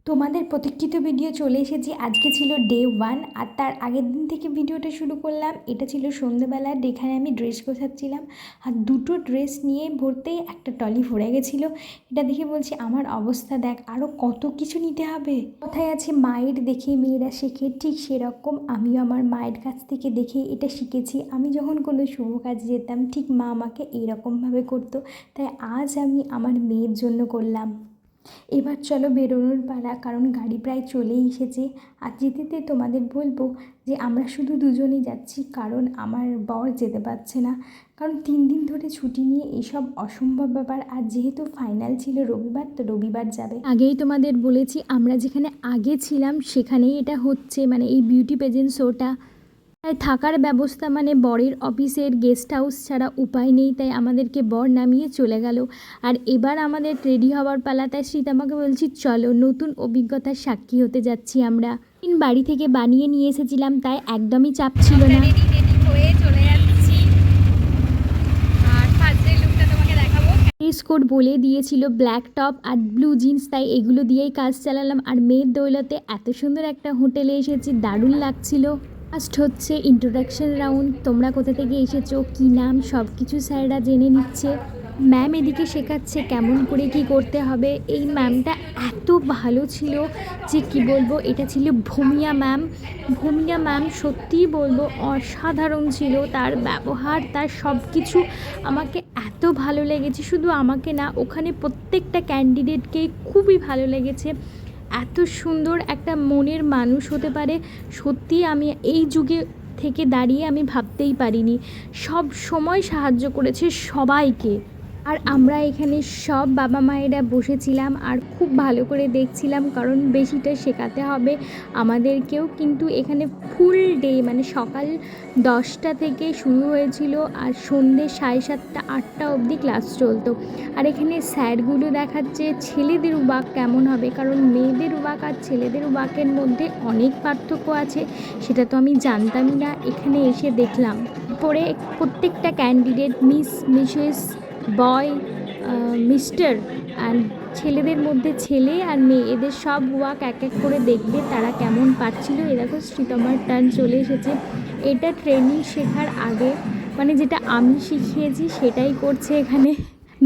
তোমাদের প্রতীক্ষিত ভিডিও চলে এসেছে। আজকে ছিল ডে 1 আর তার আগের দিন থেকে ভিডিওটা শুরু করলাম। এটা ছিল সন্ধ্যেবেলা, যেখানে আমি ড্রেস গোছাচ্ছিলাম আর দুটো ড্রেস নিয়ে ভরতেই একটা টলি ভরে গেছিলো। এটা দেখে বলছি আমার অবস্থা দেখ, আরও কত কিছু নিতে হবে। কথায় আছে মায়ের দেখে মেয়েরা শেখে, ঠিক সেরকম আমিও আমার মায়ের কাছ থেকে দেখে এটা শিখেছি। আমি যখন কোনো শুভ কাজে যেতাম ঠিক মা আমাকে এইরকমভাবে করতো, তাই আজ আমি আমার মেয়ের জন্য করলাম। এবার চলো বেরোনোর পালা, কারণ গাড়ি প্রায় চলেই এসেছে। আর যেতে যেতে তোমাদের বলবো যে আমরা শুধু দুজনেই যাচ্ছি, কারণ আমার বর যেতে পারছে না, কারণ 3 দিন ধরে ছুটি নিয়ে এসব অসম্ভব ব্যাপার। আর যেহেতু ফাইনাল ছিল রবিবার, তো রবিবার যাবে। আগেই তোমাদের বলেছি আমরা যেখানে আগে ছিলাম সেখানেই এটা হচ্ছে, মানে এই বিউটি পেজেন্ট শোটা। তাই থাকার ব্যবস্থা মানে বরের অফিসের গেস্ট হাউস ছাড়া উপায় নেই, তাই আমাদেরকে বর নামিয়ে চলে গেল। আর এবার আমাদের রেডি হওয়ার পালা, তাই শীত আমাকে বলছি চলো, নতুন অভিজ্ঞতার সাক্ষী হতে যাচ্ছি আমরা। বাড়ি থেকে বানিয়ে নিয়ে এসেছিলাম, তাই একদমই চাপ ছিল না। ড্রেস কোড বলে দিয়েছিল ব্ল্যাক টপ আর ব্লু জিন্স, তাই এগুলো দিয়েই কাজ চালালাম। আর মেয়ের দৌলতে এত সুন্দর একটা হোটেলে এসেছি, দারুণ লাগছিল। ফার্স্ট হচ্ছে ইন্ট্রোডাকশন রাউন্ড, তোমরা কোথা থেকে এসেছো, কী নাম, সব কিছু স্যাররা জেনে নিচ্ছে। ম্যাম এদিকে শেখাচ্ছে কেমন করে কি করতে হবে। এই ম্যামটা এত ভালো ছিল যে কি বলবো, এটা ছিল ভূমিয়া ম্যাম। ভূমিয়া ম্যাম সত্যিই বলবো অসাধারণ ছিল, তার ব্যবহার, তার সব কিছু আমাকে এত ভালো লেগেছে। শুধু আমাকে না, ওখানে প্রত্যেকটা ক্যান্ডিডেটকেই খুবই ভালো লেগেছে। এত সুন্দর একটা মনের মানুষ হতে পারে, সত্যি আমি এই যুগে থেকে দাঁড়িয়ে আমি ভাবতেই পারিনি। সব সময় সাহায্য করেছে সবাইকে। আর আমরা এখানে সব বাবা মায়েরা বসেছিলাম আর খুব ভালো করে দেখছিলাম, কারণ বেশিটা শেখাতে হবে আমাদেরকেও। কিন্তু এখানে ফুল ডে, মানে সকাল 10টা থেকে শুরু হয়েছিল আর সন্ধ্যে 7:30 8টা অবধি ক্লাস চলতো। আর এখানে স্যারগুলো দেখাচ্ছে ছেলেদের ওয়াক কেমন হবে, কারণ মেয়েদের ওয়াক আর ছেলেদের ওয়াকের মধ্যে অনেক পার্থক্য আছে, সেটা তো আমি জানতামই না, এখানে এসে দেখলাম। পরে প্রত্যেকটা candidate miss, Mrs, boy, mister, and ছেলেদের মধ্যে ছেলে আর মেয়ে, এদের সব ওয়াক এক এক করে দেখবে তারা কেমন পারছিল। এরকম শ্রীতমার টার্ন চলে এসেছে। এটা ট্রেনিং শেখার আগে, মানে যেটা আমি শিখিয়েছি সেটাই করছে এখানে।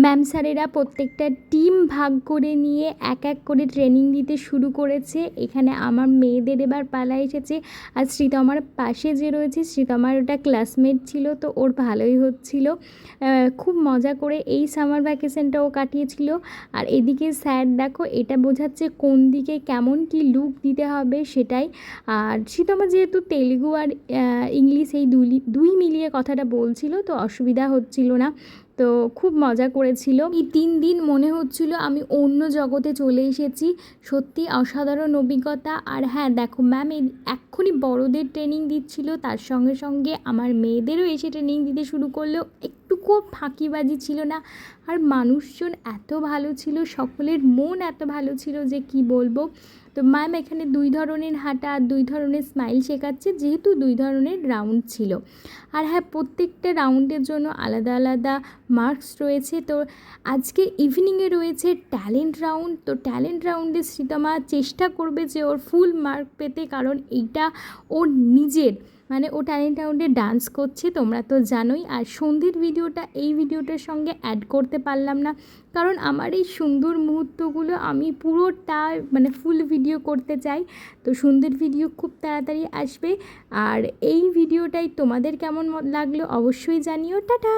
ম্যাম স্যারেরা প্রত্যেকটা টিম ভাগ করে নিয়ে এক এক করে ট্রেনিং দিতে শুরু করেছে। এখানে আমার মেয়েদের এবার পালা এসেছে। আর শ্রীতমার পাশে যে রয়েছে, শ্রীতমার ওটা ক্লাসমেট ছিল, তো ওর ভালোই হচ্ছিল। খুব মজা করে এই সামার ভ্যাকেশনটা ও কাটিয়েছিল। আর এদিকে স্যার দেখো এটা বোঝাচ্ছে কোন দিকে কেমন কি লুক দিতে হবে সেটাই। আর শ্রীতমা যেহেতু তেলেগু আর ইংলিশ এই দুই মিলিয়ে কথাটা বলছিল, তো অসুবিধা হচ্ছিল না, তো খুব মজা করেছিল। এই 3 দিন মনে হচ্ছিল আমি অন্য জগতে চলে এসেছি, সত্যি অসাধারণ অভিজ্ঞতা। আর হ্যাঁ দেখো, ম্যাম এক্ষুনি বড়দের ট্রেনিং দিচ্ছিল, তার সঙ্গে সঙ্গে আমার মেয়েদেরও এসে ট্রেনিং দিতে শুরু করলেও একটুকুও ফাঁকিবাজি ছিল না। আর মানুষজন এত ভালো ছিল, সকলের মন এত ভালো ছিল যে কি বলবো। তো ম্যাম এখানে 2 ধরনের হাঁটা আর 2 ধরনের স্মাইল শেখাচ্ছে, যেহেতু 2 ধরনের রাউন্ড ছিল। আর হ্যাঁ, প্রত্যেকটা রাউন্ডের জন্য আলাদা আলাদা মার্কস রয়েছে। তো আজকে ইভিনিংয়ে রয়েছে ট্যালেন্ট রাউন্ড। তো ট্যালেন্ট রাউন্ডে শ্রীতমা চেষ্টা করবে যে ওর ফুল মার্ক পেতে, কারণ এইটা ওর নিজের, মানে ও ট্যালেন্ট রাউন্ডে ডান্স করছে, তোমরা তো জানোই। আর সন্ধ্যের ভিডিওটা এই ভিডিওটার সঙ্গে অ্যাড করতে পারলাম না, কারণ আমার এই সুন্দর মুহূর্তগুলো আমি পুরোটা মানে ফুল ভিডিও করতে চাই। তো সন্ধ্যের ভিডিও খুব তাড়াতাড়ি আসবে। আর এই ভিডিওটাই তোমাদের কেমন লাগলো অবশ্যই জানিও। টাটা।